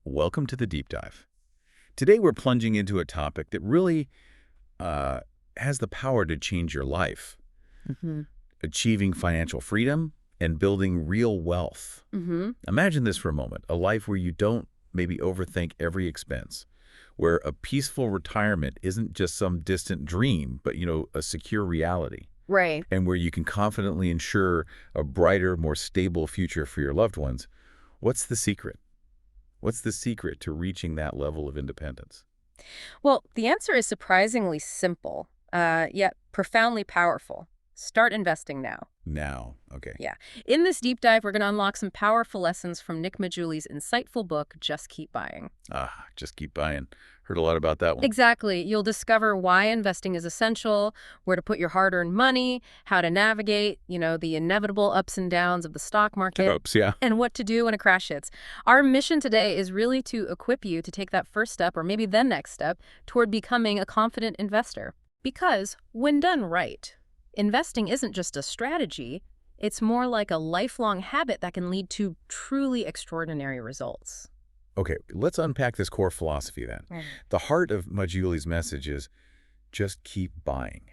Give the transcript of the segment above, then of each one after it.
Welcome to the Deep Dive. Today we're plunging into a topic that really has the power to change your life. Mm-hmm. Achieving financial freedom and building real wealth. Mm-hmm. Imagine this for a moment, a life where you don't maybe overthink every expense, where a peaceful retirement isn't just some distant dream, but, a secure reality, Right. and where you can confidently ensure a brighter, more stable future for your loved ones. What's the secret? What's the secret to reaching that level of independence? Well, the answer is surprisingly simple, yet profoundly powerful. Start investing now. Now, okay. Yeah. In this deep dive, we're going to unlock some powerful lessons from Nick Maggiulli's insightful book, Just Keep Buying. Just keep buying. Heard a lot about that one. Exactly. You'll discover why investing is essential, where to put your hard-earned money, how to navigate, the inevitable ups and downs of the stock market. Oops, yeah. And what to do when a crash hits. Our mission today is really to equip you to take that first step, or maybe the next step, toward becoming a confident investor. Because when done right, investing isn't just a strategy, it's more like a lifelong habit that can lead to truly extraordinary results. Okay, let's unpack this core philosophy then. The heart of Maggiulli's message is just keep buying.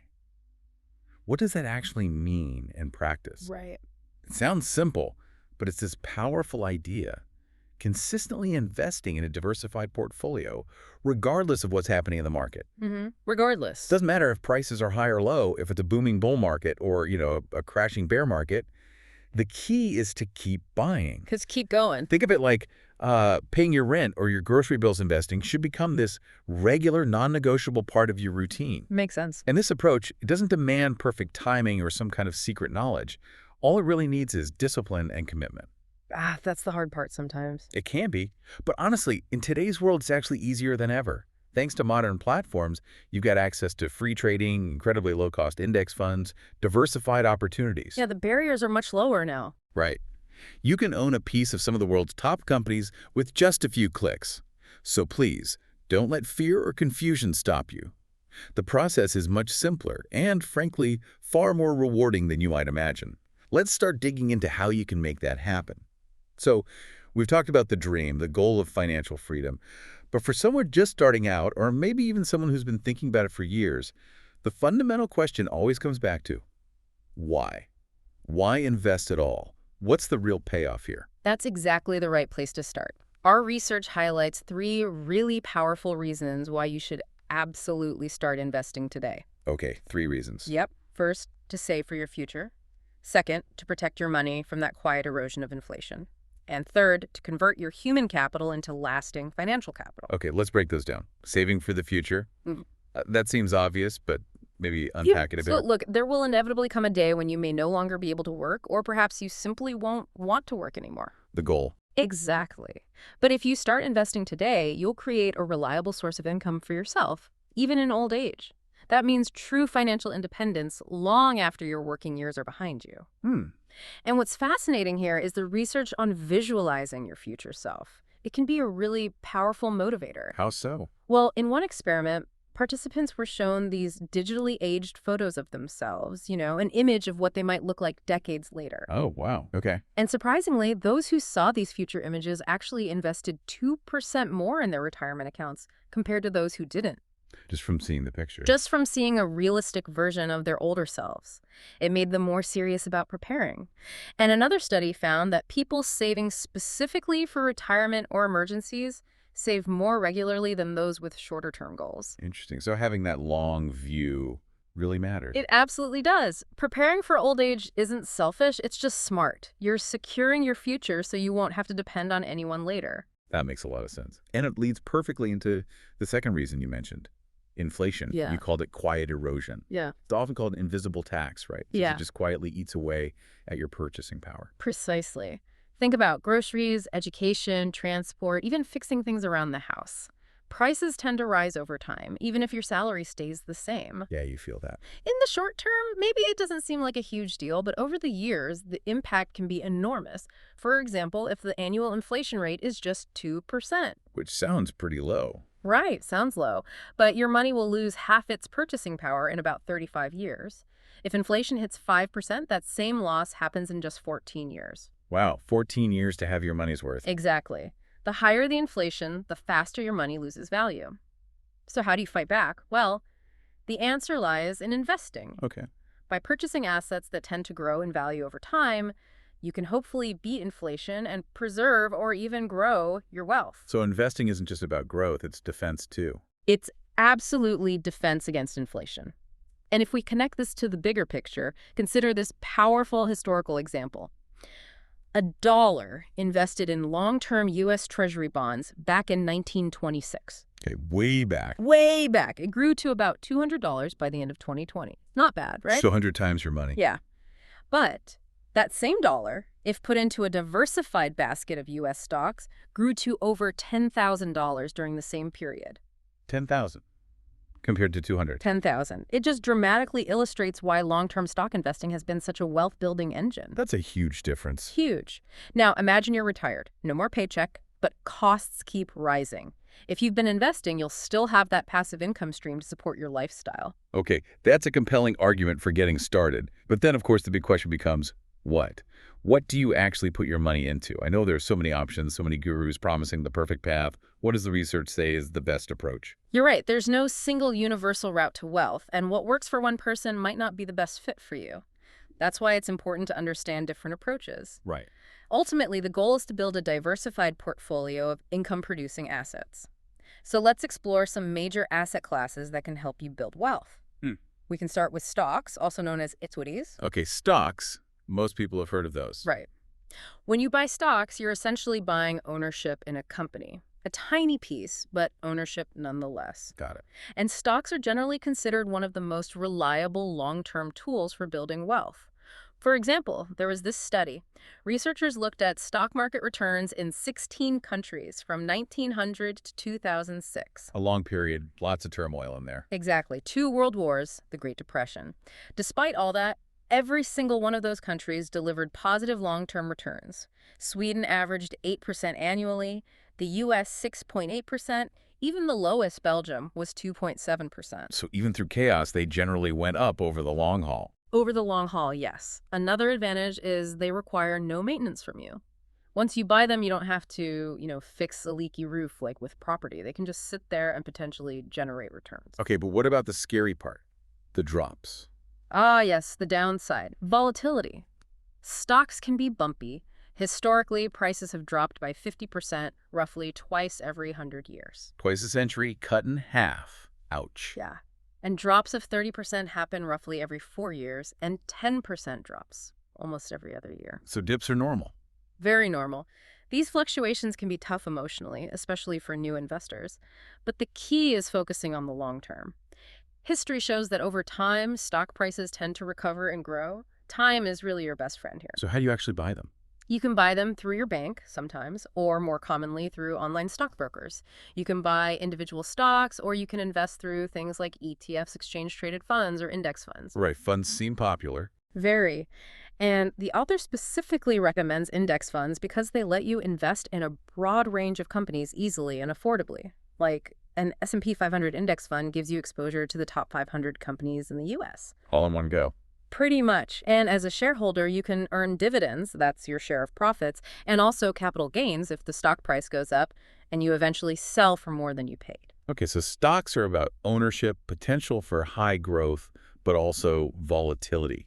What does that actually mean in practice? Right. It sounds simple, but it's this powerful idea. Consistently investing in a diversified portfolio, regardless of what's happening in the market. Mm-hmm. Regardless. Doesn't matter if prices are high or low, if it's a booming bull market or, a crashing bear market. The key is to keep buying. Because keep going. Think of it like paying your rent or your grocery bills. Investing should become this regular, non-negotiable part of your routine. Makes sense. And this approach, it doesn't demand perfect timing or some kind of secret knowledge. All it really needs is discipline and commitment. That's the hard part sometimes. It can be, but honestly, in today's world, it's actually easier than ever. Thanks to modern platforms, you've got access to free trading, incredibly low-cost index funds, diversified opportunities. Yeah, the barriers are much lower now. Right. You can own a piece of some of the world's top companies with just a few clicks. So please, don't let fear or confusion stop you. The process is much simpler and, frankly, far more rewarding than you might imagine. Let's start digging into how you can make that happen. So, we've talked about the dream, the goal of financial freedom. But for someone just starting out, or maybe even someone who's been thinking about it for years, the fundamental question always comes back to, why? Why invest at all? What's the real payoff here? That's exactly the right place to start. Our research highlights 3 really powerful reasons why you should absolutely start investing today. Okay, 3 reasons. Yep. First, to save for your future. Second, to protect your money from that quiet erosion of inflation. And third, to convert your human capital into lasting financial capital. Okay, let's break those down. Saving for the future. That seems obvious, but maybe unpack it a bit. So look, there will inevitably come a day when you may no longer be able to work, or perhaps you simply won't want to work anymore. The goal. Exactly. But if you start investing today, you'll create a reliable source of income for yourself, even in old age. That means true financial independence long after your working years are behind you. And what's fascinating here is the research on visualizing your future self. It can be a really powerful motivator. How so? Well, in one experiment, participants were shown these digitally aged photos of themselves, an image of what they might look like decades later. Oh, wow. Okay. And surprisingly, those who saw these future images actually invested 2% more in their retirement accounts compared to those who didn't. Just from seeing the picture. Just from seeing a realistic version of their older selves. It made them more serious about preparing. And another study found that people saving specifically for retirement or emergencies save more regularly than those with shorter-term goals. Interesting. So having that long view really matters. It absolutely does. Preparing for old age isn't selfish, it's just smart. You're securing your future so you won't have to depend on anyone later. That makes a lot of sense. And it leads perfectly into the second reason you mentioned. Inflation. Yeah. You called it quiet erosion. Yeah. It's often called invisible tax, right? Yeah. It just quietly eats away at your purchasing power. Precisely. Think about groceries, education, transport, even fixing things around the house. Prices tend to rise over time, even if your salary stays the same. Yeah, you feel that. In the short term, maybe it doesn't seem like a huge deal, but over the years, the impact can be enormous. For example, if the annual inflation rate is just 2%. Which sounds pretty low. Right, sounds low. But your money will lose half its purchasing power in about 35 years. If inflation hits 5%, that same loss happens in just 14 years. Wow, 14 years to have your money's worth. Exactly. The higher the inflation, the faster your money loses value. So how do you fight back? Well, the answer lies in investing. Okay. By purchasing assets that tend to grow in value over time, you can hopefully beat inflation and preserve or even grow your wealth. So investing isn't just about growth, it's defense too. It's absolutely defense against inflation. And if we connect this to the bigger picture, consider this powerful historical example. $1 invested in long-term U.S. Treasury bonds back in 1926. Okay, way back. Way back. It grew to about $200 by the end of 2020. Not bad, right? So 100 times your money. Yeah. But that same dollar, if put into a diversified basket of U.S. stocks, grew to over $10,000 during the same period. 10,000 compared to 200. 10,000. It just dramatically illustrates why long-term stock investing has been such a wealth-building engine. That's a huge difference. Huge. Now, imagine you're retired. No more paycheck, but costs keep rising. If you've been investing, you'll still have that passive income stream to support your lifestyle. Okay, that's a compelling argument for getting started. But then, of course, the big question becomes, what? What do you actually put your money into? I know there's so many options, so many gurus promising the perfect path. What does the research say is the best approach? You're right. There's no single universal route to wealth, and what works for one person might not be the best fit for you. That's why it's important to understand different approaches. Right. Ultimately, the goal is to build a diversified portfolio of income-producing assets. So let's explore some major asset classes that can help you build wealth. We can start with stocks, also known as equities. Okay, stocks. Most people have heard of those. Right. When you buy stocks, you're essentially buying ownership in a company. A tiny piece, but ownership nonetheless. Got it. And stocks are generally considered one of the most reliable long-term tools for building wealth. For example, there was this study. Researchers looked at stock market returns in 16 countries from 1900 to 2006. A long period, lots of turmoil in there. Exactly. 2 world wars, the Great Depression. Despite all that, every single one of those countries delivered positive long-term returns. Sweden averaged 8% annually, the U.S. 6.8%, even the lowest, Belgium, was 2.7%. So even through chaos, they generally went up over the long haul. Over the long haul, yes. Another advantage is they require no maintenance from you. Once you buy them, you don't have to, fix a leaky roof like with property. They can just sit there and potentially generate returns. Okay, but what about the scary part? The drops. Ah, yes, the downside. Volatility. Stocks can be bumpy. Historically, prices have dropped by 50%, roughly twice every 100 years. Twice a century, cut in half. Ouch. Yeah. And drops of 30% happen roughly every 4 years, and 10% drops almost every other year. So dips are normal. Very normal. These fluctuations can be tough emotionally, especially for new investors. But the key is focusing on the long term. History shows that over time, stock prices tend to recover and grow. Time is really your best friend here. So how do you actually buy them? You can buy them through your bank sometimes, or more commonly through online stockbrokers. You can buy individual stocks, or you can invest through things like ETFs, exchange-traded funds, or index funds. Right, funds seem popular. Very. And the author specifically recommends index funds because they let you invest in a broad range of companies easily and affordably. Like an S&P 500 index fund gives you exposure to the top 500 companies in the U.S. All in one go. Pretty much. And as a shareholder, you can earn dividends, that's your share of profits, and also capital gains if the stock price goes up and you eventually sell for more than you paid. Okay, so stocks are about ownership, potential for high growth, but also volatility.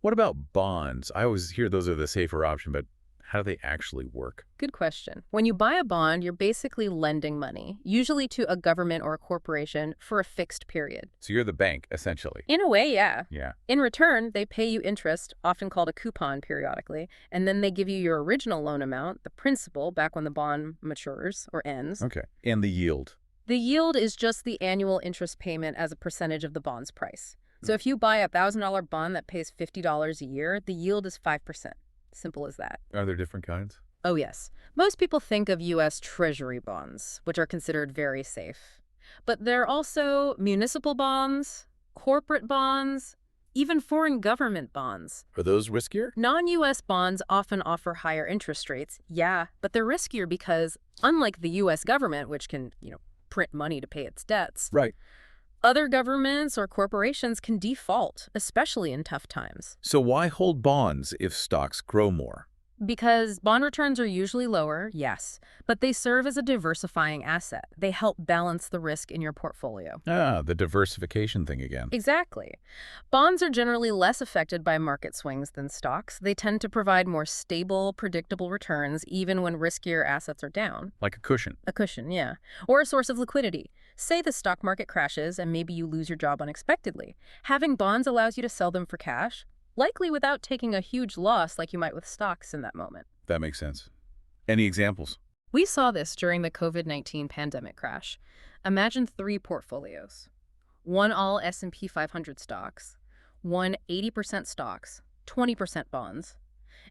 What about bonds? I always hear those are the safer option, but how do they actually work? Good question. When you buy a bond, you're basically lending money, usually to a government or a corporation for a fixed period. So you're the bank, essentially. In a way, yeah. Yeah. In return, they pay you interest, often called a coupon periodically, and then they give you your original loan amount, the principal, back when the bond matures or ends. Okay. And the yield? The yield is just the annual interest payment as a percentage of the bond's price. So if you buy a $1,000 bond that pays $50 a year, the yield is 5%. Simple as that. Are there different kinds? Oh, yes. Most people think of U.S. Treasury bonds, which are considered very safe. But there are also municipal bonds, corporate bonds, even foreign government bonds. Are those riskier? Non-U.S. bonds often offer higher interest rates, yeah, but they're riskier because, unlike the U.S. government, which can, print money to pay its debts, Right. other governments or corporations can default, especially in tough times. So why hold bonds if stocks grow more? Because bond returns are usually lower, yes, but they serve as a diversifying asset. They help balance the risk in your portfolio. Ah, the diversification thing again. Exactly. Bonds are generally less affected by market swings than stocks. They tend to provide more stable, predictable returns even when riskier assets are down. Like a cushion. A cushion, yeah. Or a source of liquidity. Say the stock market crashes and maybe you lose your job unexpectedly. Having bonds allows you to sell them for cash, likely without taking a huge loss like you might with stocks in that moment. That makes sense. Any examples? We saw this during the COVID-19 pandemic crash. Imagine 3 portfolios. One all S&P 500 stocks, one 80% stocks, 20% bonds,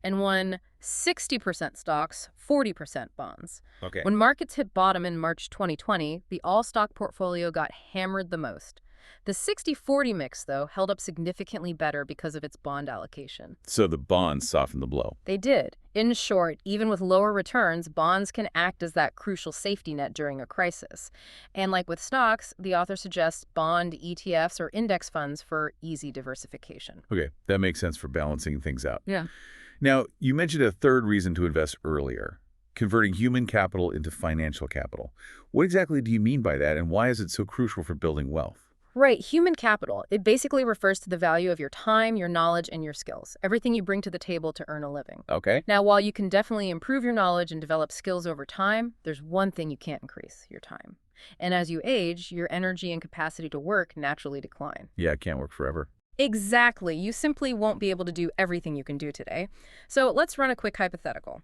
and one 60% stocks, 40% bonds. Okay. When markets hit bottom in March 2020, the all-stock portfolio got hammered the most. The 60-40 mix, though, held up significantly better because of its bond allocation. So the bonds softened the blow. They did. In short, even with lower returns, bonds can act as that crucial safety net during a crisis. And like with stocks, the author suggests bond ETFs or index funds for easy diversification. Okay, that makes sense for balancing things out. Yeah. Now, you mentioned a third reason to invest earlier, converting human capital into financial capital. What exactly do you mean by that, and why is it so crucial for building wealth? Right, human capital. It basically refers to the value of your time, your knowledge, and your skills. Everything you bring to the table to earn a living. Okay. Now, while you can definitely improve your knowledge and develop skills over time, there's one thing you can't increase, your time. And as you age, your energy and capacity to work naturally decline. Yeah, it can't work forever. Exactly. You simply won't be able to do everything you can do today. So let's run a quick hypothetical.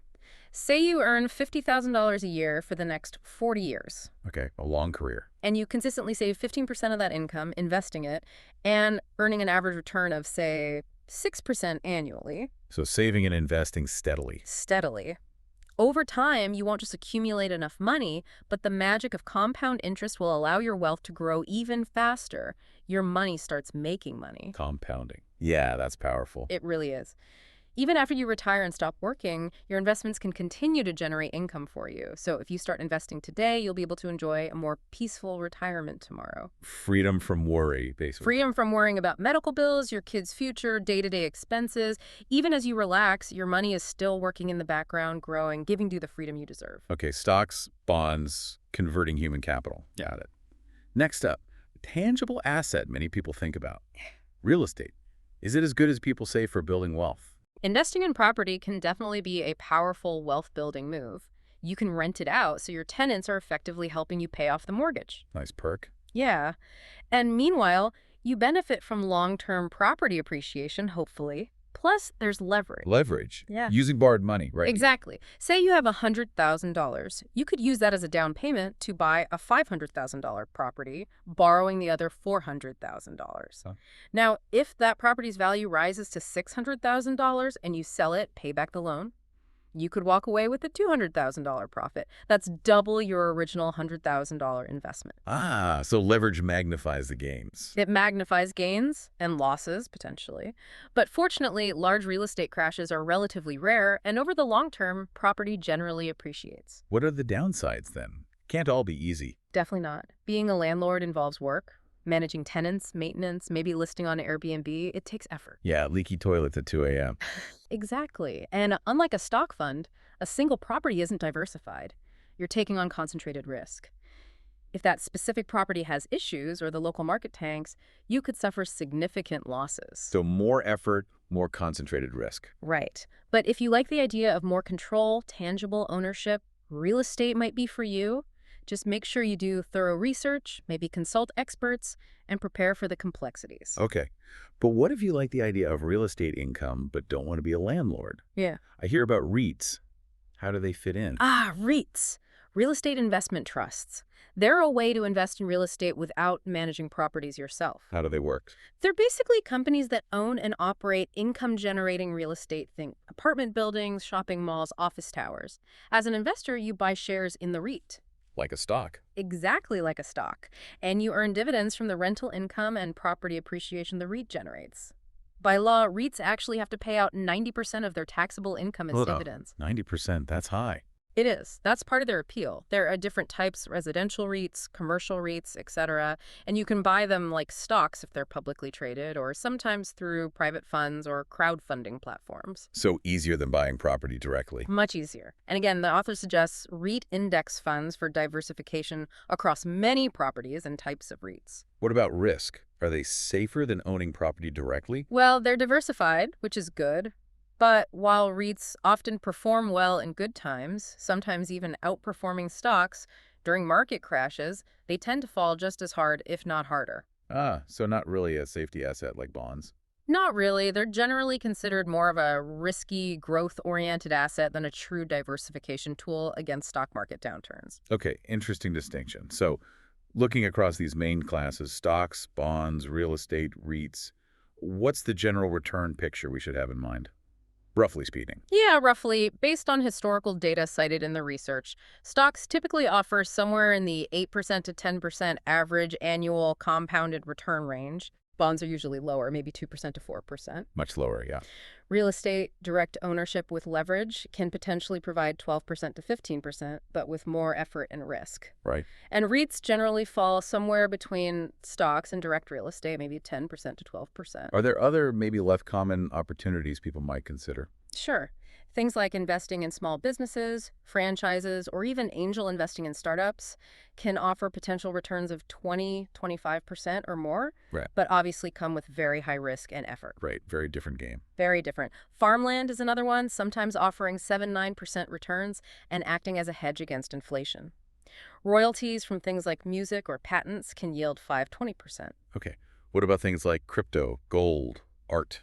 Say you earn $50,000 a year for the next 40 years. Okay, a long career. And you consistently save 15% of that income, investing it, and earning an average return of, say, 6% annually. So saving and investing steadily. Steadily. Over time, you won't just accumulate enough money, but the magic of compound interest will allow your wealth to grow even faster. Your money starts making money. Compounding. Yeah, that's powerful. It really is. Even after you retire and stop working, your investments can continue to generate income for you. So if you start investing today, you'll be able to enjoy a more peaceful retirement tomorrow. Freedom from worry, basically. Freedom from worrying about medical bills, your kids' future, day-to-day expenses. Even as you relax, your money is still working in the background, growing, giving you the freedom you deserve. Okay, stocks, bonds, converting human capital. Got it. Next up, tangible asset many people think about. Real estate. Is it as good as people say for building wealth? Investing in property can definitely be a powerful wealth-building move. You can rent it out, so your tenants are effectively helping you pay off the mortgage. Nice perk. Yeah. And meanwhile, you benefit from long-term property appreciation, hopefully. Plus, there's leverage. Leverage. Yeah. Using borrowed money, right? Exactly. Say you have $100,000. You could use that as a down payment to buy a $500,000 property, borrowing the other $400,000. Huh. Now, if that property's value rises to $600,000 and you sell it, pay back the loan, you could walk away with a $200,000 profit. That's double your original $100,000 investment. Ah, so leverage magnifies the gains. It magnifies gains and losses, potentially. But fortunately, large real estate crashes are relatively rare, and over the long term, property generally appreciates. What are the downsides, then? Can't all be easy. Definitely not. Being a landlord involves work. Managing tenants, maintenance, maybe listing on Airbnb, it takes effort. Yeah, leaky toilets at 2 a.m. Exactly. And unlike a stock fund, a single property isn't diversified. You're taking on concentrated risk. If that specific property has issues or the local market tanks, you could suffer significant losses. So more effort, more concentrated risk. Right. But if you like the idea of more control, tangible ownership, real estate might be for you. Just make sure you do thorough research, maybe consult experts, and prepare for the complexities. Okay. But what if you like the idea of real estate income but don't want to be a landlord? Yeah. I hear about REITs. How do they fit in? Ah, REITs, real estate investment trusts. They're a way to invest in real estate without managing properties yourself. How do they work? They're basically companies that own and operate income-generating real estate, think apartment buildings, shopping malls, office towers. As an investor, you buy shares in the REIT. Like a stock. Exactly like a stock. And you earn dividends from the rental income and property appreciation the REIT generates. By law, REITs actually have to pay out 90% of their taxable income as dividends. 90%, that's high. It is. That's part of their appeal. There are different types, residential REITs, commercial REITs, etc. And you can buy them like stocks if they're publicly traded, or sometimes through private funds or crowdfunding platforms. So easier than buying property directly. Much easier. And again, the author suggests REIT index funds for diversification across many properties and types of REITs. What about risk? Are they safer than owning property directly? Well, they're diversified, which is good. But while REITs often perform well in good times, sometimes even outperforming stocks, during market crashes, they tend to fall just as hard, if not harder. Ah, so not really a safety asset like bonds. Not really. They're generally considered more of a risky, growth-oriented asset than a true diversification tool against stock market downturns. Okay, interesting distinction. So looking across these main classes, stocks, bonds, real estate, REITs, what's the general return picture we should have in mind? Roughly speaking. Yeah, roughly. Based on historical data cited in the research, stocks typically offer somewhere in the 8% to 10% average annual compounded return range. Bonds are usually lower, maybe 2% to 4%. Much lower, yeah. Real estate, direct ownership with leverage, can potentially provide 12% to 15%, but with more effort and risk. Right. And REITs generally fall somewhere between stocks and direct real estate, maybe 10% to 12%. Are there other, maybe less common opportunities people might consider? Sure. Things like investing in small businesses, franchises, or even angel investing in startups can offer potential returns of 20–25% or more, Right. but obviously come with very high risk and effort. Right, very different game. Very different. Farmland is another one, sometimes offering 7–9% returns and acting as a hedge against inflation. Royalties from things like music or patents can yield 5–20%. Okay. What about things like crypto, gold, art?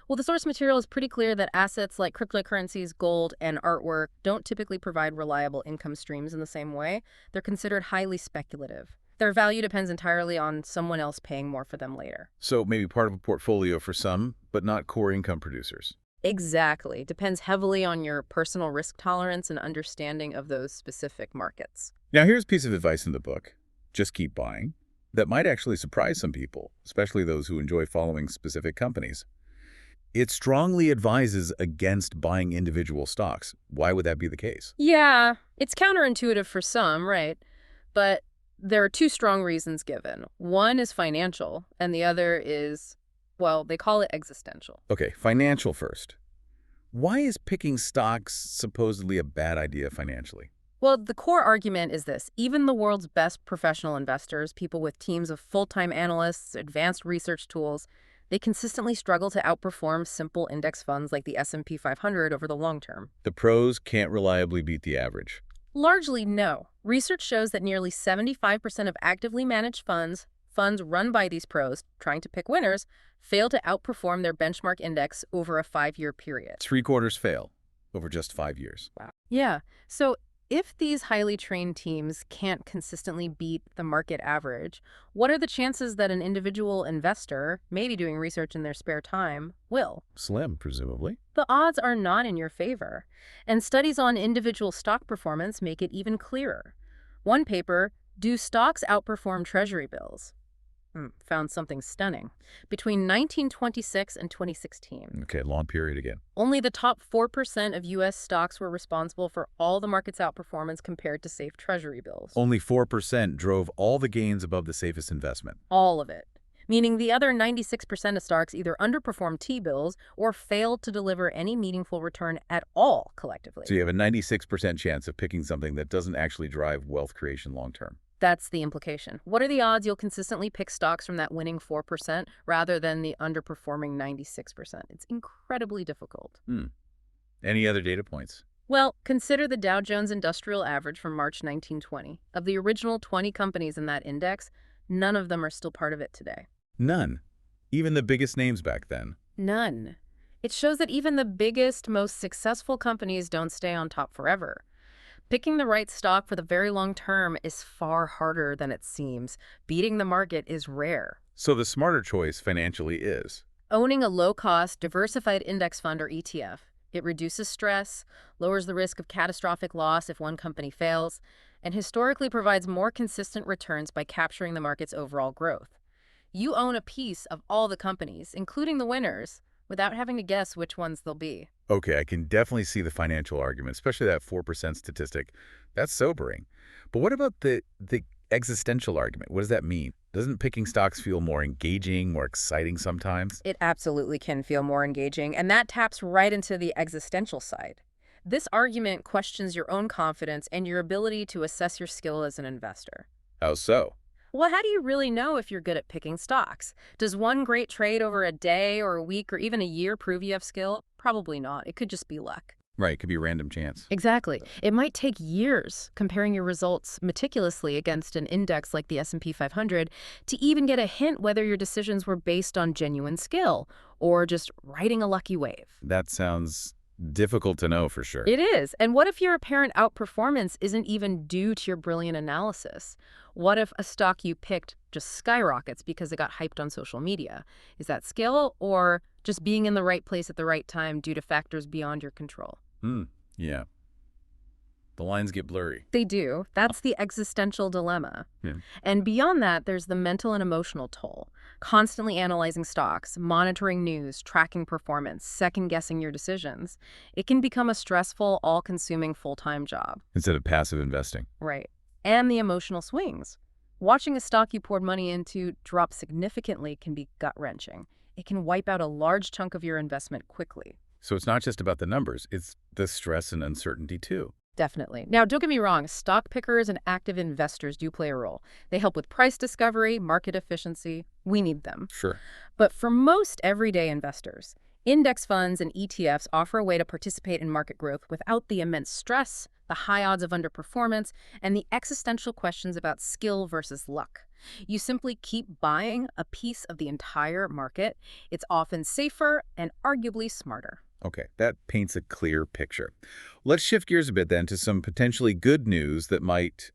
Well, the source material is pretty clear that assets like cryptocurrencies, gold, and artwork don't typically provide reliable income streams in the same way. They're considered highly speculative. Their value depends entirely on someone else paying more for them later. So maybe part of a portfolio for some, but not core income producers. Exactly. Depends heavily on your personal risk tolerance and understanding of those specific markets. Now here's a piece of advice in the book. Just keep buying. That might actually surprise some people, especially those who enjoy following specific companies. It strongly advises against buying individual stocks. Why would that be the case? Yeah, it's counterintuitive for some, right? But there are two strong reasons given. One is financial, and the other is, well, they call it existential. Okay, financial first. Why is picking stocks supposedly a bad idea financially? Well, the core argument is this. Even the world's best professional investors, people with teams of full-time analysts, advanced research tools, they consistently struggle to outperform simple index funds like the S&P 500 over the long term. The pros can't reliably beat the average. Largely, no. Research shows that nearly 75% of actively managed funds run by these pros trying to pick winners, fail to outperform their benchmark index over a 5-year period. 3/4 fail over just 5 years. Wow. Yeah. So if these highly trained teams can't consistently beat the market average, what are the chances that an individual investor, maybe doing research in their spare time, will? Slim, presumably. The odds are not in your favor, and studies on individual stock performance make it even clearer. One paper, Do Stocks Outperform Treasury Bills? Found something stunning. Between 1926 and 2016, Okay, long period again. only the top 4% of U.S. stocks were responsible for all the market's outperformance compared to safe Treasury bills. Only 4% drove all the gains above the safest investment. All of it. Meaning the other 96% of stocks either underperformed T-bills or failed to deliver any meaningful return at all collectively. So you have a 96% chance of picking something that doesn't actually drive wealth creation long term. That's the implication. What are the odds you'll consistently pick stocks from that winning 4% rather than the underperforming 96%? It's incredibly difficult. Any other data points? Well, consider the Dow Jones Industrial Average from March 1920. Of the original 20 companies in that index, none of them are still part of it today. None. Even the biggest names back then. None. It shows that even the biggest, most successful companies don't stay on top forever. Picking the right stock for the very long term is far harder than it seems. Beating the market is rare. So the smarter choice financially is Owning a low-cost, diversified index fund or ETF. It reduces stress, lowers the risk of catastrophic loss if one company fails, and historically provides more consistent returns by capturing the market's overall growth. You own a piece of all the companies, including the winners, without having to guess which ones they'll be. Okay, I can definitely see the financial argument, especially that 4% statistic. That's sobering. But what about the existential argument? What does that mean? Doesn't picking stocks feel more engaging, more exciting sometimes? It absolutely can feel more engaging, and that taps right into the existential side. This argument questions your own confidence and your ability to assess your skill as an investor. How so? Well, how do you really know if you're good at picking stocks? Does one great trade over a day or a week or even a year prove you have skill? Probably not. It could just be luck. Right, it could be a random chance. Exactly. It might take years comparing your results meticulously against an index like the S&P 500 to even get a hint whether your decisions were based on genuine skill or just riding a lucky wave. That sounds difficult to know for sure. It is. And what if your apparent outperformance isn't even due to your brilliant analysis? What if a stock you picked just skyrockets because it got hyped on social media? Is that skill or just being in the right place at the right time due to factors beyond your control? Yeah. The lines get blurry. They do. That's the existential dilemma. Yeah. And beyond that, there's the mental and emotional toll. Constantly analyzing stocks, monitoring news, tracking performance, second-guessing your decisions. It can become a stressful, all-consuming full-time job. Instead of passive investing. Right. And the emotional swings. Watching a stock you poured money into drop significantly can be gut-wrenching. It can wipe out a large chunk of your investment quickly. So it's not just about the numbers, it's the stress and uncertainty too. Definitely. Now, don't get me wrong, stock pickers and active investors do play a role. They help with price discovery, market efficiency. We need them. Sure. But for most everyday investors, index funds and ETFs offer a way to participate in market growth without the immense stress, the high odds of underperformance, and the existential questions about skill versus luck. You simply keep buying a piece of the entire market. It's often safer and arguably smarter. Okay, that paints a clear picture. Let's shift gears a bit then to some potentially good news that might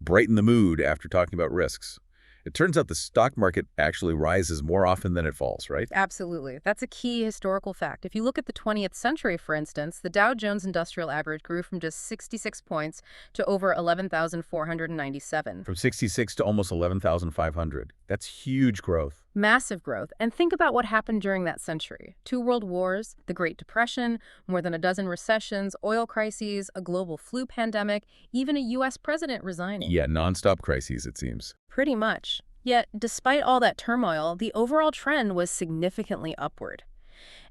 brighten the mood after talking about risks. It turns out the stock market actually rises more often than it falls, right? Absolutely. That's a key historical fact. If you look at the 20th century, for instance, the Dow Jones Industrial Average grew from just 66 points to over 11,497. From 66 to almost 11,500. That's huge growth. Massive growth. And think about what happened during that century. 2 world wars, the Great Depression, more than a dozen recessions, oil crises, a global flu pandemic, even a U.S. president resigning. Yeah, nonstop crises, it seems. Pretty much. Yet, despite all that turmoil, the overall trend was significantly upward.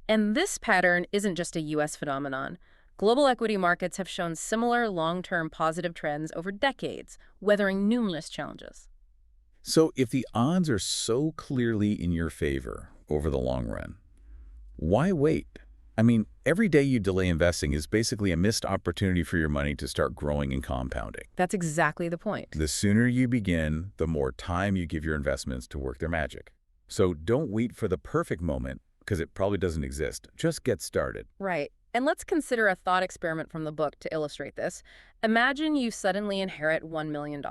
And this pattern isn't just a U.S. phenomenon. Global equity markets have shown similar long-term positive trends over decades, weathering numerous challenges. So if the odds are so clearly in your favor over the long run, why wait? I mean, every day you delay investing is basically a missed opportunity for your money to start growing and compounding. That's exactly the point. The sooner you begin, the more time you give your investments to work their magic. So don't wait for the perfect moment, because it probably doesn't exist. Just get started. Right. And let's consider a thought experiment from the book to illustrate this. Imagine you suddenly inherit $1 million.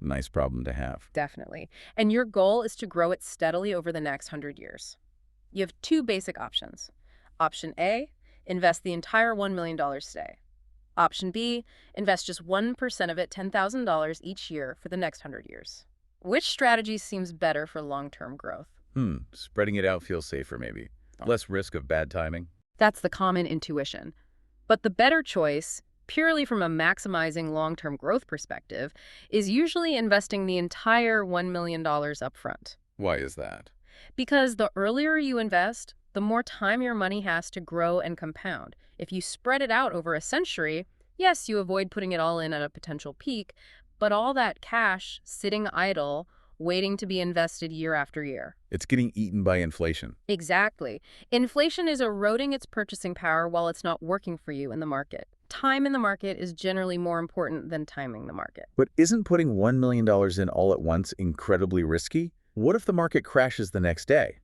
Nice problem to have. Definitely. And your goal is to grow it steadily over the next 100 years. You have 2 basic options. Option A, invest the entire $1 million today. Option B, invest just 1% of it, $10,000 each year for the next 100 years. Which strategy seems better for long-term growth? Spreading it out feels safer maybe. Less risk of bad timing. That's the common intuition. But the better choice, purely from a maximizing long-term growth perspective, is usually investing the entire $1 million upfront. Why is that? Because the earlier you invest, the more time your money has to grow and compound. If you spread it out over a century, yes, you avoid putting it all in at a potential peak, but all that cash sitting idle, waiting to be invested year after year. It's getting eaten by inflation. Exactly. Inflation is eroding its purchasing power while it's not working for you in the market. Time in the market is generally more important than timing the market. But isn't putting $1 million in all at once incredibly risky? What if the market crashes the next day?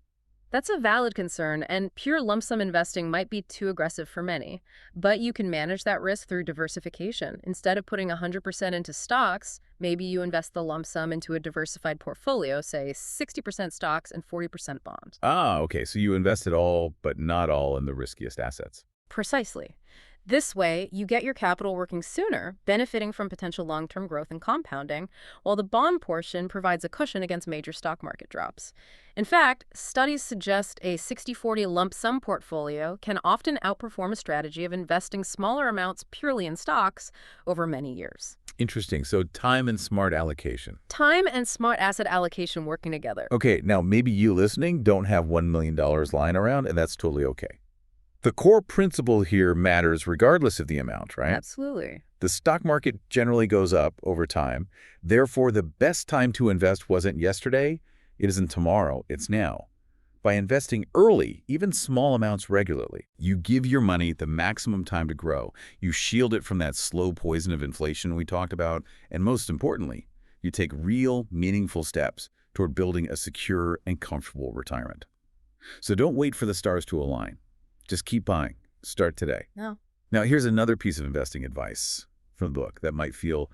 That's a valid concern, and pure lump sum investing might be too aggressive for many. But you can manage that risk through diversification. Instead of putting 100% into stocks, maybe you invest the lump sum into a diversified portfolio, say 60% stocks and 40% bonds. Ah, okay, so you invested all, but not all in the riskiest assets. Precisely. This way, you get your capital working sooner, benefiting from potential long-term growth and compounding, while the bond portion provides a cushion against major stock market drops. In fact, studies suggest a 60-40 lump sum portfolio can often outperform a strategy of investing smaller amounts purely in stocks over many years. Interesting. So time and smart allocation. Time and smart asset allocation working together. Okay, now maybe you listening don't have $1 million lying around, and that's totally okay. The core principle here matters regardless of the amount, right? Absolutely. The stock market generally goes up over time. Therefore, the best time to invest wasn't yesterday, it isn't tomorrow, it's now. By investing early, even small amounts regularly, you give your money the maximum time to grow. You shield it from that slow poison of inflation we talked about, and most importantly, you take real, meaningful steps toward building a secure and comfortable retirement. So don't wait for the stars to align. Just keep buying. Start today. No. Now, here's another piece of investing advice from the book that might feel,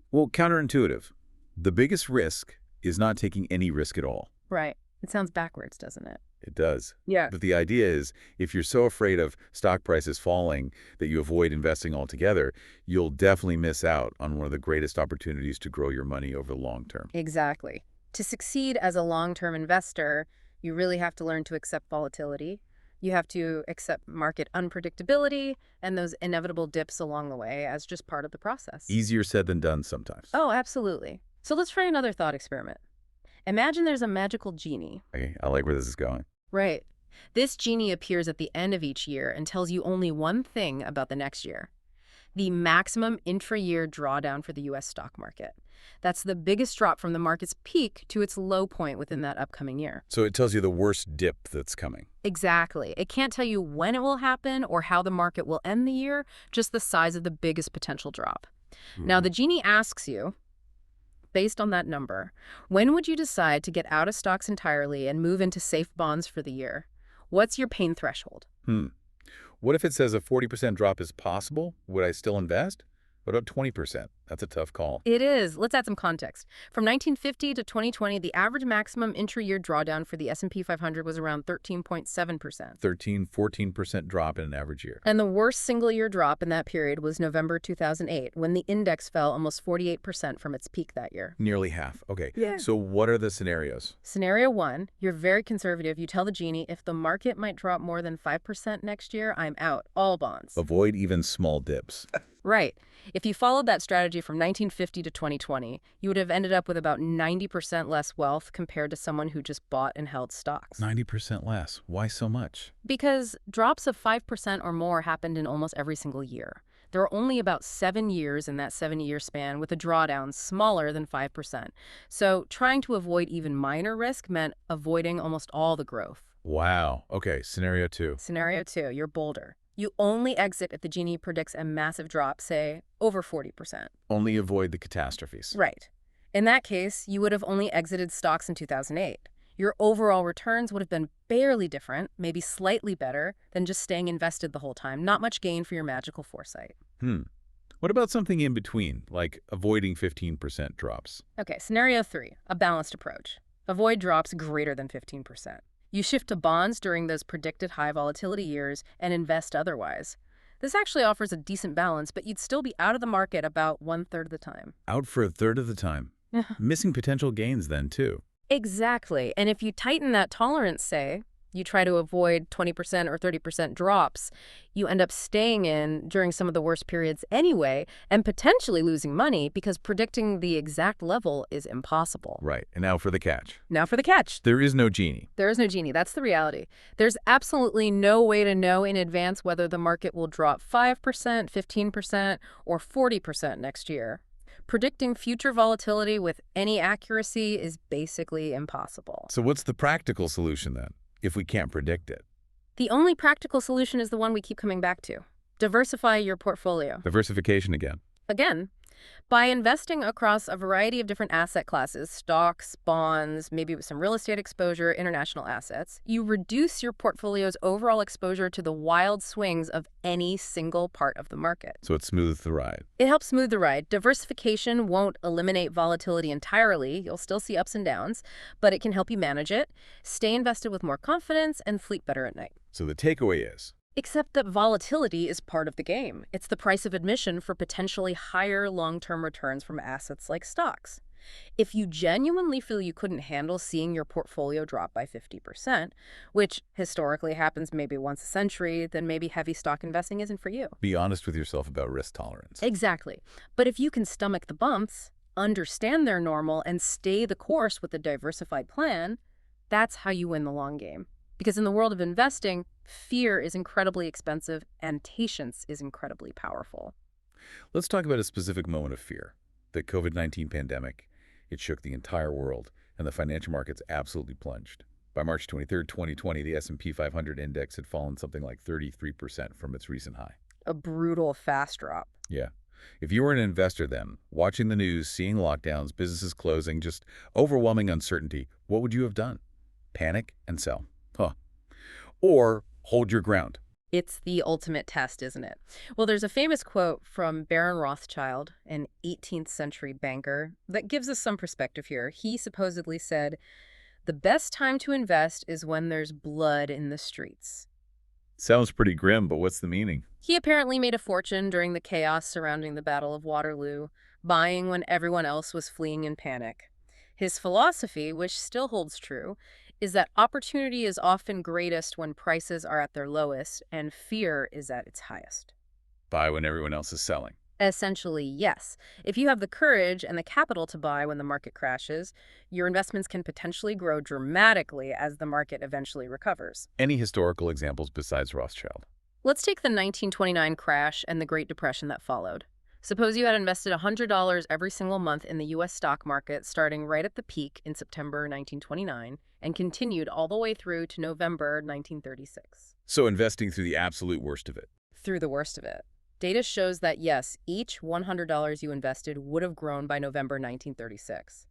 well, counterintuitive. The biggest risk is not taking any risk at all. Right. It sounds backwards, doesn't it? It does. Yeah. But the idea is, if you're so afraid of stock prices falling that you avoid investing altogether, you'll definitely miss out on one of the greatest opportunities to grow your money over the long term. Exactly. To succeed as a long-term investor, you really have to learn to accept volatility. You have to accept market unpredictability and those inevitable dips along the way as just part of the process. Easier said than done sometimes. Oh, absolutely. So let's try another thought experiment. Imagine there's a magical genie. Okay, I like where this is going. Right. This genie appears at the end of each year and tells you only one thing about the next year: the maximum intra-year drawdown for the U.S. stock market. That's the biggest drop from the market's peak to its low point within that upcoming year. So it tells you the worst dip that's coming. Exactly. It can't tell you when it will happen or how the market will end the year, just the size of the biggest potential drop. Now, the genie asks you, based on that number, when would you decide to get out of stocks entirely and move into safe bonds for the year? What's your pain threshold? What if it says a 40% drop is possible? Would I still invest? What about 20%? That's a tough call. It is. Let's add some context. From 1950 to 2020, the average maximum intra-year drawdown for the S&P 500 was around 13.7%. 14% drop in an average year. And the worst single-year drop in that period was November 2008, when the index fell almost 48% from its peak that year. Nearly half. Okay. Yeah. So what are the scenarios? Scenario 1, you're very conservative. You tell the genie, if the market might drop more than 5% next year, I'm out. All bonds. Avoid even small dips. Right. If you followed that strategy from 1950 to 2020, you would have ended up with about 90% less wealth compared to someone who just bought and held stocks. 90% less. Why so much? Because drops of 5% or more happened in almost every single year. There are only about 7 years in that 7-year span with a drawdown smaller than 5%. So trying to avoid even minor risk meant avoiding almost all the growth. Wow. Okay, scenario 2. Scenario 2, you're bolder. You only exit if the genie predicts a massive drop, say, over 40%. Only avoid the catastrophes. Right. In that case, you would have only exited stocks in 2008. Your overall returns would have been barely different, maybe slightly better, than just staying invested the whole time. Not much gain for your magical foresight. What about something in between, like avoiding 15% drops? Okay, scenario 3, a balanced approach. Avoid drops greater than 15%. You shift to bonds during those predicted high volatility years and invest otherwise. This actually offers a decent balance, but you'd still be out of the market about 1/3 of the time. Out for a third of the time. Missing potential gains then, too. Exactly. And if you tighten that tolerance, say, you try to avoid 20% or 30% drops, you end up staying in during some of the worst periods anyway and potentially losing money because predicting the exact level is impossible. Right. And now for the catch. Now for the catch. There is no genie. There is no genie. That's the reality. There's absolutely no way to know in advance whether the market will drop 5%, 15%, or 40% next year. Predicting future volatility with any accuracy is basically impossible. So what's the practical solution then, if we can't predict it? The only practical solution is the one we keep coming back to. Diversify your portfolio. Diversification again. Again, by investing across a variety of different asset classes, stocks, bonds, maybe with some real estate exposure, international assets, you reduce your portfolio's overall exposure to the wild swings of any single part of the market. So it smooths the ride. It helps smooth the ride. Diversification won't eliminate volatility entirely. You'll still see ups and downs, but it can help you manage it, stay invested with more confidence, and sleep better at night. So the takeaway is, Except that volatility is part of the game. It's the price of admission for potentially higher long-term returns from assets like stocks. If you genuinely feel you couldn't handle seeing your portfolio drop by 50%, which historically happens maybe once a century, then maybe heavy stock investing isn't for you. Be honest with yourself about risk tolerance. Exactly. But if you can stomach the bumps, understand they're normal, and stay the course with a diversified plan, that's how you win the long game. Because in the world of investing, fear is incredibly expensive and patience is incredibly powerful. Let's talk about a specific moment of fear. The COVID-19 pandemic. It shook the entire world, and the financial markets absolutely plunged. By March 23, 2020, the S&P 500 index had fallen something like 33% from its recent high. A brutal fast drop. Yeah. If you were an investor then, watching the news, seeing lockdowns, businesses closing, just overwhelming uncertainty, what would you have done? Panic and sell. Huh. Or hold your ground. It's the ultimate test, isn't it? Well, there's a famous quote from Baron Rothschild, an 18th century banker, that gives us some perspective here. He supposedly said, "The best time to invest is when there's blood in the streets." Sounds pretty grim, but what's the meaning? He apparently made a fortune during the chaos surrounding the Battle of Waterloo, buying when everyone else was fleeing in panic. His philosophy, which still holds true, is that opportunity is often greatest when prices are at their lowest and fear is at its highest. Buy when everyone else is selling. Essentially, yes. If you have the courage and the capital to buy when the market crashes, your investments can potentially grow dramatically as the market eventually recovers. Any historical examples besides Rothschild? Let's take the 1929 crash and the Great Depression that followed. Suppose you had invested $100 every single month in the U.S. stock market starting right at the peak in September 1929 and continued all the way through to November 1936. So investing through the absolute worst of it. Through the worst of it. Data shows that, yes, each $100 you invested would have grown by November 1936.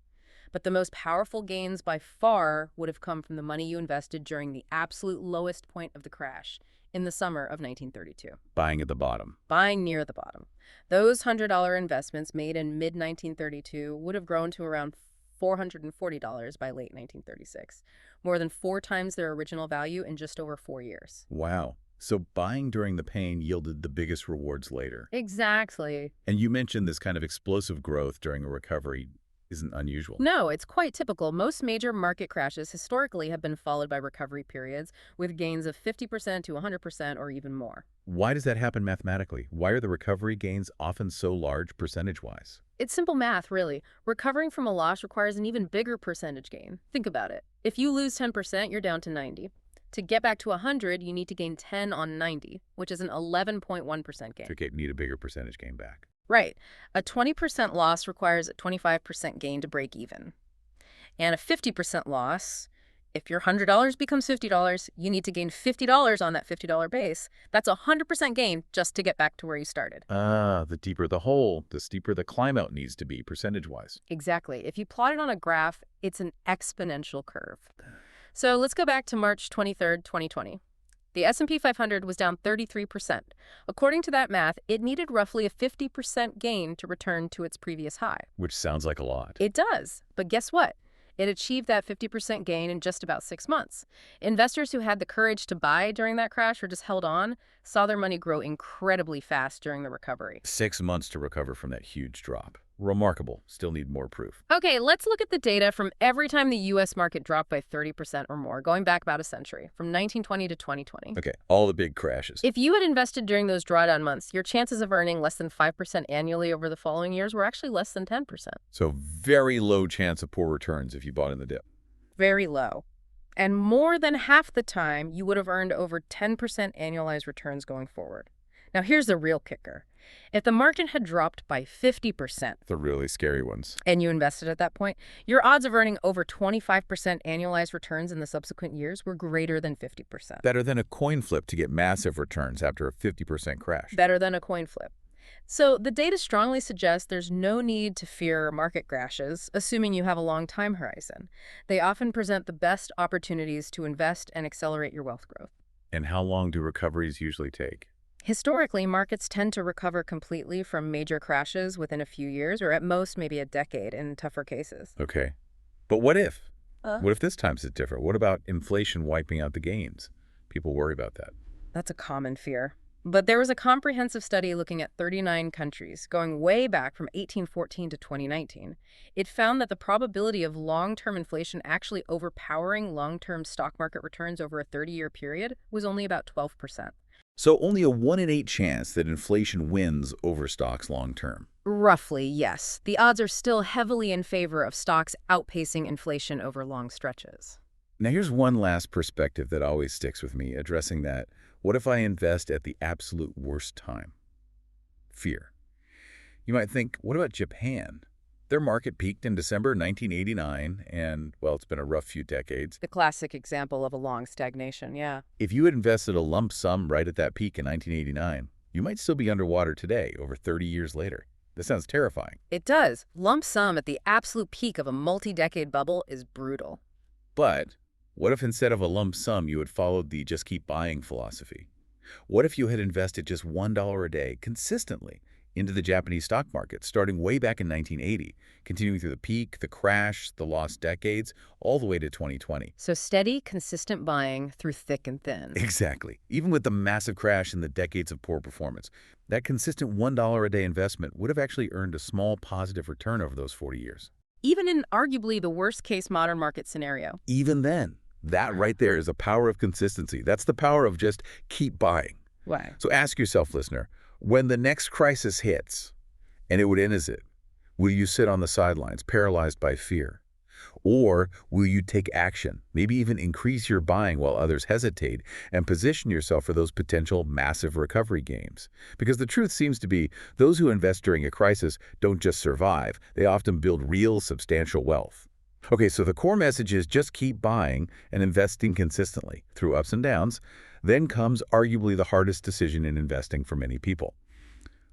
But the most powerful gains by far would have come from the money you invested during the absolute lowest point of the crash in the summer of 1932. Buying at the bottom. Buying near the bottom. Those $100 investments made in mid-1932 would have grown to around $440 by late 1936, more than 4 times their original value in just over 4 years. Wow. So buying during the pain yielded the biggest rewards later. Exactly. And you mentioned this kind of explosive growth during a recovery isn't unusual. No, it's quite typical. Most major market crashes historically have been followed by recovery periods with gains of 50% to 100% or even more. Why does that happen mathematically? Why are the recovery gains often so large percentage-wise? It's simple math, really. Recovering from a loss requires an even bigger percentage gain. Think about it. If you lose 10%, you're down to 90. To get back to 100, you need to gain 10 on 90, which is an 11.1% gain. Okay, need a bigger percentage gain back. Right. A 20% loss requires a 25% gain to break even. And a 50% loss, if your $100 becomes $50, you need to gain $50 on that $50 base. That's a 100% gain just to get back to where you started. The deeper the hole, the steeper the climb out needs to be percentage-wise. Exactly. If you plot it on a graph, it's an exponential curve. So let's go back to March 23rd, 2020. The S&P 500 was down 33%. According to that math, it needed roughly a 50% gain to return to its previous high. Which sounds like a lot. It does. But guess what? It achieved that 50% gain in just about 6 months. Investors who had the courage to buy during that crash or just held on saw their money grow incredibly fast during the recovery. 6 months to recover from that huge drop. Remarkable. Still need more proof. Okay, let's look at the data from every time the U.S. market dropped by 30% or more, going back about a century, from 1920 to 2020. Okay, all the big crashes. If you had invested during those drawdown months, your chances of earning less than 5% annually over the following years were actually less than 10%. So very low chance of poor returns if you bought in the dip. Very low. And more than half the time, you would have earned over 10% annualized returns going forward. Now, here's the real kicker. If the market had dropped by 50%, The really scary ones. and you invested at that point, your odds of earning over 25% annualized returns in the subsequent years were greater than 50%. Better than a coin flip to get massive returns after a 50% crash. Better than a coin flip. So the data strongly suggests there's no need to fear market crashes, assuming you have a long time horizon. They often present the best opportunities to invest and accelerate your wealth growth. And how long do recoveries usually take? Historically, markets tend to recover completely from major crashes within a few years, or at most maybe a decade in tougher cases. Okay. But what if? What if this time is different? What about inflation wiping out the gains? People worry about that. That's a common fear. But there was a comprehensive study looking at 39 countries, going way back from 1814 to 2019. It found that the probability of long-term inflation actually overpowering long-term stock market returns over a 30-year period was only about 12%. So only a 1 in 8 chance that inflation wins over stocks long term. Roughly, yes. The odds are still heavily in favor of stocks outpacing inflation over long stretches. Now here's one last perspective that always sticks with me, addressing that. What if I invest at the absolute worst time? Fear. You might think, what about Japan? Their market peaked in December 1989, and, well, it's been a rough few decades. The classic example of a long stagnation, yeah. If you had invested a lump sum right at that peak in 1989, you might still be underwater today, over 30 years later. This sounds terrifying. It does. Lump sum at the absolute peak of a multi-decade bubble is brutal. But what if instead of a lump sum, you had followed the just keep buying philosophy? What if you had invested just $1 a day consistently into the Japanese stock market, starting way back in 1980, continuing through the peak, the crash, the lost decades, all the way to 2020? So steady, consistent buying through thick and thin. Exactly. Even with the massive crash and the decades of poor performance, that consistent $1 a day investment would have actually earned a small positive return over those 40 years. Even in arguably the worst-case modern market scenario. Even then, that right there is the power of consistency. That's the power of just keep buying. Wow. So ask yourself, listener, when the next crisis hits, and it would end as it, will you sit on the sidelines, paralyzed by fear? Or will you take action, maybe even increase your buying while others hesitate, and position yourself for those potential massive recovery gains? Because the truth seems to be, those who invest during a crisis don't just survive, they often build real, substantial wealth. Okay, so the core message is just keep buying and investing consistently through ups and downs. Then comes arguably the hardest decision in investing for many people.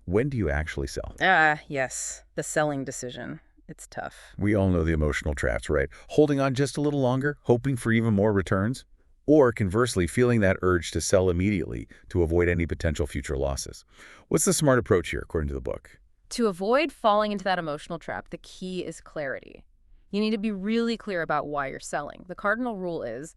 When do you actually sell? Yes, the selling decision. It's tough. We all know the emotional traps, right? Holding on just a little longer, hoping for even more returns? Or conversely, feeling that urge to sell immediately to avoid any potential future losses. What's the smart approach here, according to the book? To avoid falling into that emotional trap, the key is clarity. You need to be really clear about why you're selling. The cardinal rule is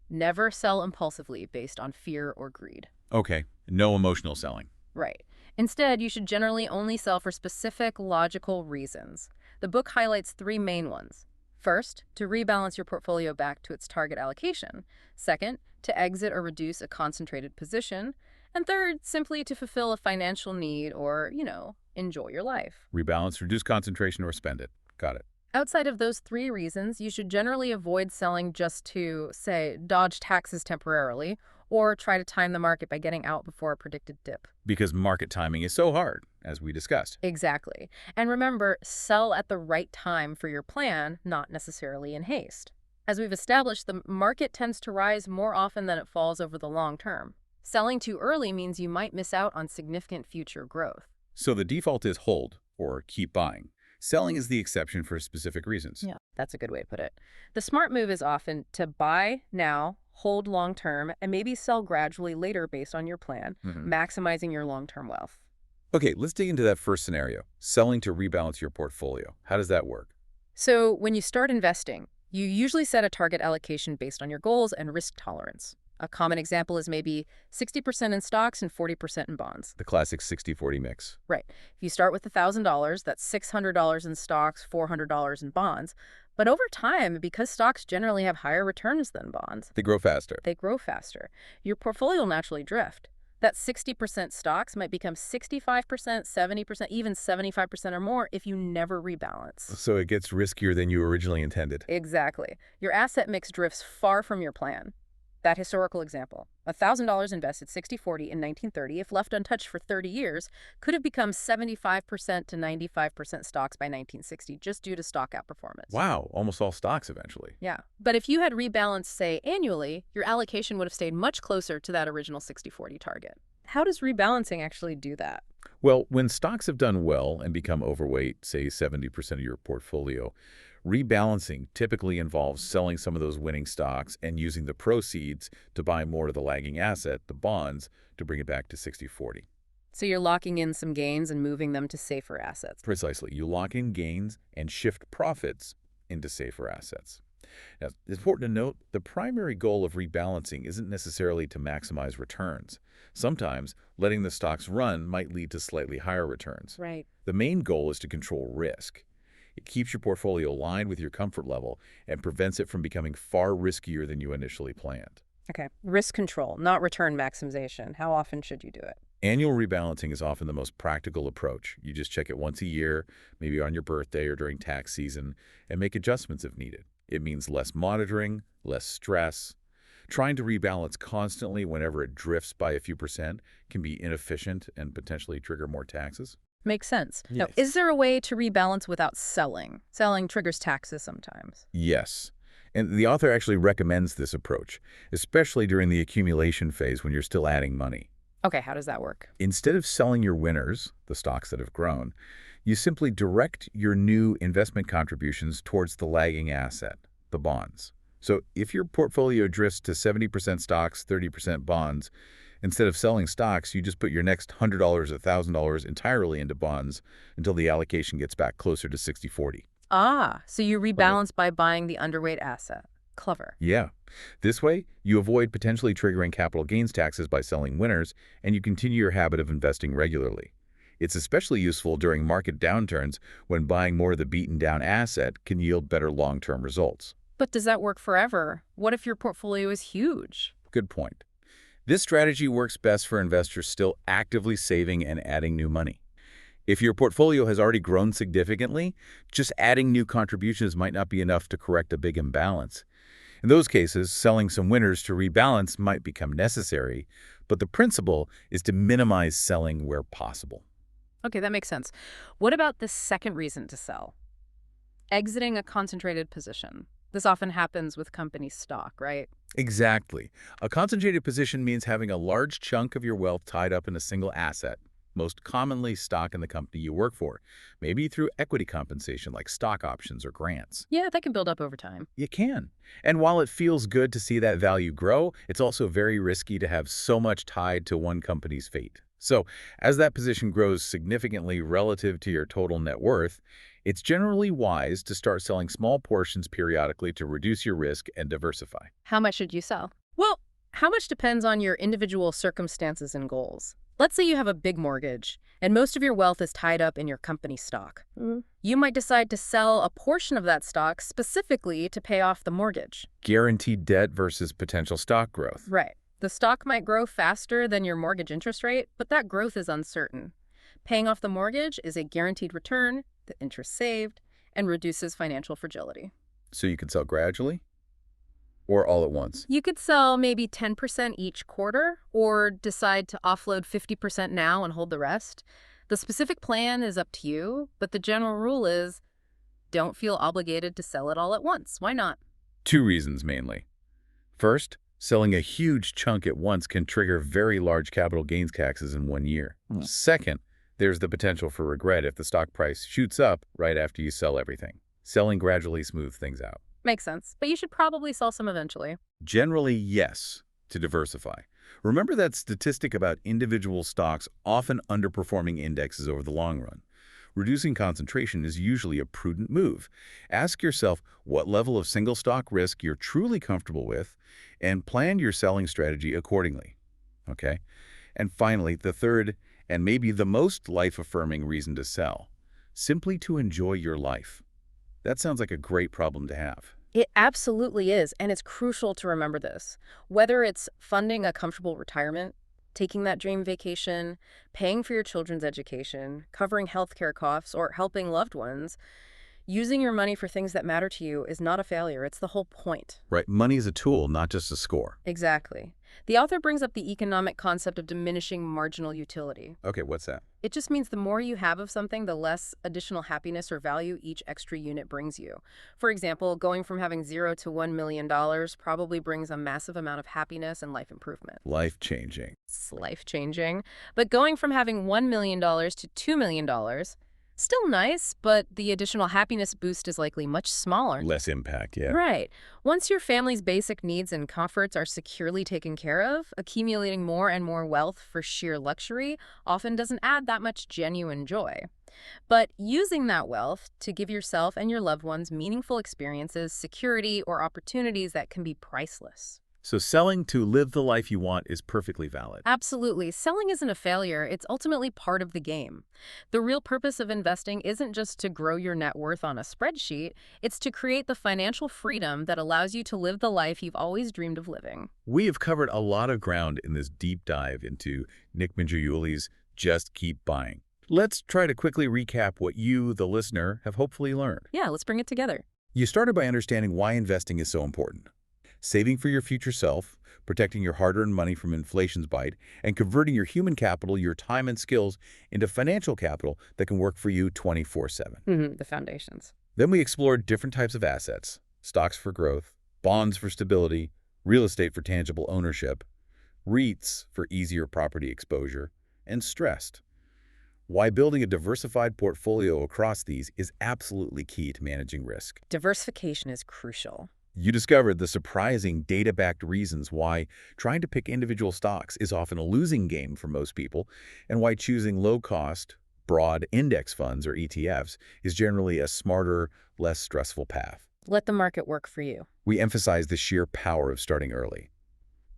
never sell impulsively based on fear or greed. Okay, no emotional selling. Right. Instead, you should generally only sell for specific, logical reasons. The book highlights 3 main ones. First, to rebalance your portfolio back to its target allocation. Second, to exit or reduce a concentrated position. And third, simply to fulfill a financial need or, enjoy your life. Rebalance, reduce concentration, or spend it. Got it. Outside of those 3 reasons, you should generally avoid selling just to, say, dodge taxes temporarily or try to time the market by getting out before a predicted dip. Because market timing is so hard, as we discussed. Exactly. And remember, sell at the right time for your plan, not necessarily in haste. As we've established, the market tends to rise more often than it falls over the long term. Selling too early means you might miss out on significant future growth. So the default is hold, or keep buying. Selling is the exception for specific reasons. Yeah, that's a good way to put it. The smart move is often to buy now, hold long term, and maybe sell gradually later based on your plan, maximizing your long-term wealth. Okay, let's dig into that first scenario, selling to rebalance your portfolio. How does that work? So when you start investing, you usually set a target allocation based on your goals and risk tolerance. A common example is maybe 60% in stocks and 40% in bonds. The classic 60-40 mix. Right. If you start with $1,000, that's $600 in stocks, $400 in bonds. But over time, because stocks generally have higher returns than bonds, They grow faster. they grow faster. Your portfolio will naturally drift. That 60% stocks might become 65%, 70%, even 75% or more if you never rebalance. So it gets riskier than you originally intended. Exactly. Your asset mix drifts far from your plan. That historical example, $1,000 invested 60-40 in 1930, if left untouched for 30 years, could have become 75% to 95% stocks by 1960 just due to stock outperformance. Wow, almost all stocks eventually. Yeah. But if you had rebalanced, say, annually, your allocation would have stayed much closer to that original 60-40 target. How does rebalancing actually do that? Well, when stocks have done well and become overweight, say 70% of your portfolio, rebalancing typically involves selling some of those winning stocks and using the proceeds to buy more of the lagging asset, the bonds, to bring it back to 60-40. So you're locking in some gains and moving them to safer assets. Precisely. You lock in gains and shift profits into safer assets. Now, it's important to note the primary goal of rebalancing isn't necessarily to maximize returns. Sometimes, letting the stocks run might lead to slightly higher returns. Right. The main goal is to control risk. It keeps your portfolio aligned with your comfort level and prevents it from becoming far riskier than you initially planned. Okay. Risk control, not return maximization. How often should you do it? Annual rebalancing is often the most practical approach. You just check it once a year, maybe on your birthday or during tax season, and make adjustments if needed. It means less monitoring, less stress. Trying to rebalance constantly whenever it drifts by a few percent can be inefficient and potentially trigger more taxes. Makes sense. Now, Yes. is there a way to rebalance without selling? Selling triggers taxes sometimes. Yes. And the author actually recommends this approach, especially during the accumulation phase when you're still adding money. Okay, how does that work? Instead of selling your winners, the stocks that have grown, you simply direct your new investment contributions towards the lagging asset, the bonds. So if your portfolio drifts to 70% stocks, 30% bonds, instead of selling stocks, you just put your next $100, $1,000 entirely into bonds until the allocation gets back closer to 60/40. Ah, so you Clever. rebalance by buying the underweight asset. Clever. Yeah. This way, you avoid potentially triggering capital gains taxes by selling winners, and you continue your habit of investing regularly. It's especially useful during market downturns when buying more of the beaten-down asset can yield better long-term results. But does that work forever? What if your portfolio is huge? Good point. This strategy works best for investors still actively saving and adding new money. If your portfolio has already grown significantly, just adding new contributions might not be enough to correct a big imbalance. In those cases, selling some winners to rebalance might become necessary, but the principle is to minimize selling where possible. Okay, that makes sense. What about the second reason to sell? Exiting a concentrated position. This often happens with company stock, right? Exactly. A concentrated position means having a large chunk of your wealth tied up in a single asset, most commonly stock in the company you work for, maybe through equity compensation like stock options or grants. Yeah, that can build up over time. You can. And while it feels good to see that value grow, it's also very risky to have so much tied to one company's fate. So, as that position grows significantly relative to your total net worth, it's generally wise to start selling small portions periodically to reduce your risk and diversify. How much should you sell? Well, how much depends on your individual circumstances and goals. Let's say you have a big mortgage, and most of your wealth is tied up in your company stock. You might decide to sell a portion of that stock specifically to pay off the mortgage. Guaranteed debt versus potential stock growth. Right. The stock might grow faster than your mortgage interest rate, but that growth is uncertain. Paying off the mortgage is a guaranteed return, the interest saved, and reduces financial fragility. So you can sell gradually or all at once. You could sell maybe 10% each quarter or decide to offload 50% now and hold the rest. The specific plan is up to you, but the general rule is don't feel obligated to sell it all at once. Why not? Two reasons mainly. First, selling a huge chunk at once can trigger very large capital gains taxes in 1 year. Second, there's the potential for regret if the stock price shoots up right after you sell everything. Selling gradually smooths things out. Makes sense, but you should probably sell some eventually. Generally, yes, to diversify. Remember that statistic about individual stocks often underperforming indexes over the long run. Reducing concentration is usually a prudent move. Ask yourself what level of single stock risk you're truly comfortable with and plan your selling strategy accordingly. Okay? And finally, the third and maybe the most life-affirming reason to sell, simply to enjoy your life. That sounds like a great problem to have. It absolutely is, and it's crucial to remember this. Whether it's funding a comfortable retirement, taking that dream vacation, paying for your children's education, covering healthcare costs, or helping loved ones, using your money for things that matter to you is not a failure. It's the whole point. Right, money is a tool, not just a score. Exactly. The author brings up the economic concept of diminishing marginal utility. Okay, what's that? It just means the more you have of something, the less additional happiness or value each extra unit brings you. For example, going from having $0 to $1 million probably brings a massive amount of happiness and life improvement. Life-changing. It's life-changing. But going from having $1 million to $2 million, Still nice, but the additional happiness boost is likely much smaller. Less impact, yeah. Right. Once your family's basic needs and comforts are securely taken care of, accumulating more and more wealth for sheer luxury often doesn't add that much genuine joy. But using that wealth to give yourself and your loved ones meaningful experiences, security, or opportunities that can be priceless. So selling to live the life you want is perfectly valid. Absolutely. Selling isn't a failure. It's ultimately part of the game. The real purpose of investing isn't just to grow your net worth on a spreadsheet. It's to create the financial freedom that allows you to live the life you've always dreamed of living. We have covered a lot of ground in this deep dive into Nick Maggiulli's Just Keep Buying. Let's try to quickly recap what you, the listener, have hopefully learned. Yeah, let's bring it together. You started by understanding why investing is so important. Saving for your future self, protecting your hard-earned money from inflation's bite, and converting your human capital, your time and skills, into financial capital that can work for you 24/7. The foundations. Then we explored different types of assets: stocks for growth, bonds for stability, real estate for tangible ownership, REITs for easier property exposure, and stressed. Why building a diversified portfolio across these is absolutely key to managing risk. Diversification is crucial. You discovered the surprising data-backed reasons why trying to pick individual stocks is often a losing game for most people, and why choosing low-cost, broad index funds, or ETFs, is generally a smarter, less stressful path. Let the market work for you. We emphasize the sheer power of starting early.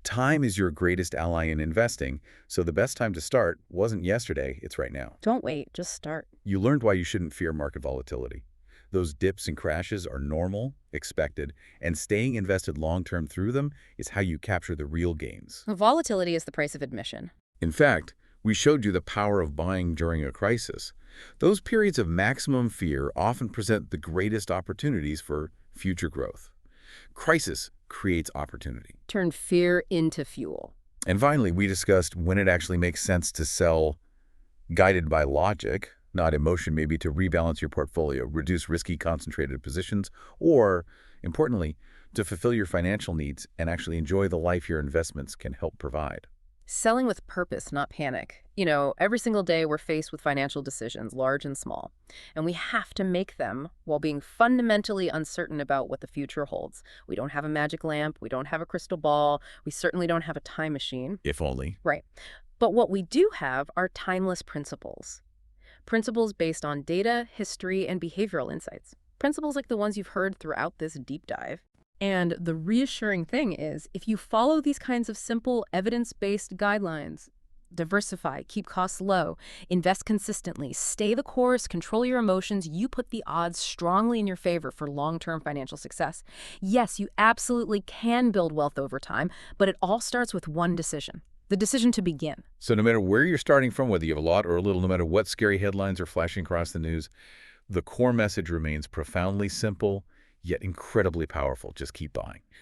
Time is your greatest ally in investing, so the best time to start wasn't yesterday, it's right now. Don't wait, just start. You learned why you shouldn't fear market volatility. Those dips and crashes are normal, expected, and staying invested long-term through them is how you capture the real gains. Volatility is the price of admission. In fact, we showed you the power of buying during a crisis. Those periods of maximum fear often present the greatest opportunities for future growth. Crisis creates opportunity. Turn fear into fuel. And finally, we discussed when it actually makes sense to sell guided by logic, not emotion, maybe to rebalance your portfolio, reduce risky concentrated positions, or, importantly, to fulfill your financial needs and actually enjoy the life your investments can help provide. Selling with purpose, not panic. Every single day we're faced with financial decisions, large and small, and we have to make them while being fundamentally uncertain about what the future holds. We don't have a magic lamp, we don't have a crystal ball, we certainly don't have a time machine. If only. Right. But what we do have are timeless principles. Principles based on data, history, and behavioral insights. Principles like the ones you've heard throughout this deep dive. And the reassuring thing is, if you follow these kinds of simple, evidence-based guidelines, diversify, keep costs low, invest consistently, stay the course, control your emotions, you put the odds strongly in your favor for long-term financial success. Yes, you absolutely can build wealth over time, but it all starts with one decision. The decision to begin. So no matter where you're starting from, whether you have a lot or a little, no matter what scary headlines are flashing across the news, the core message remains profoundly simple, yet incredibly powerful. Just keep buying.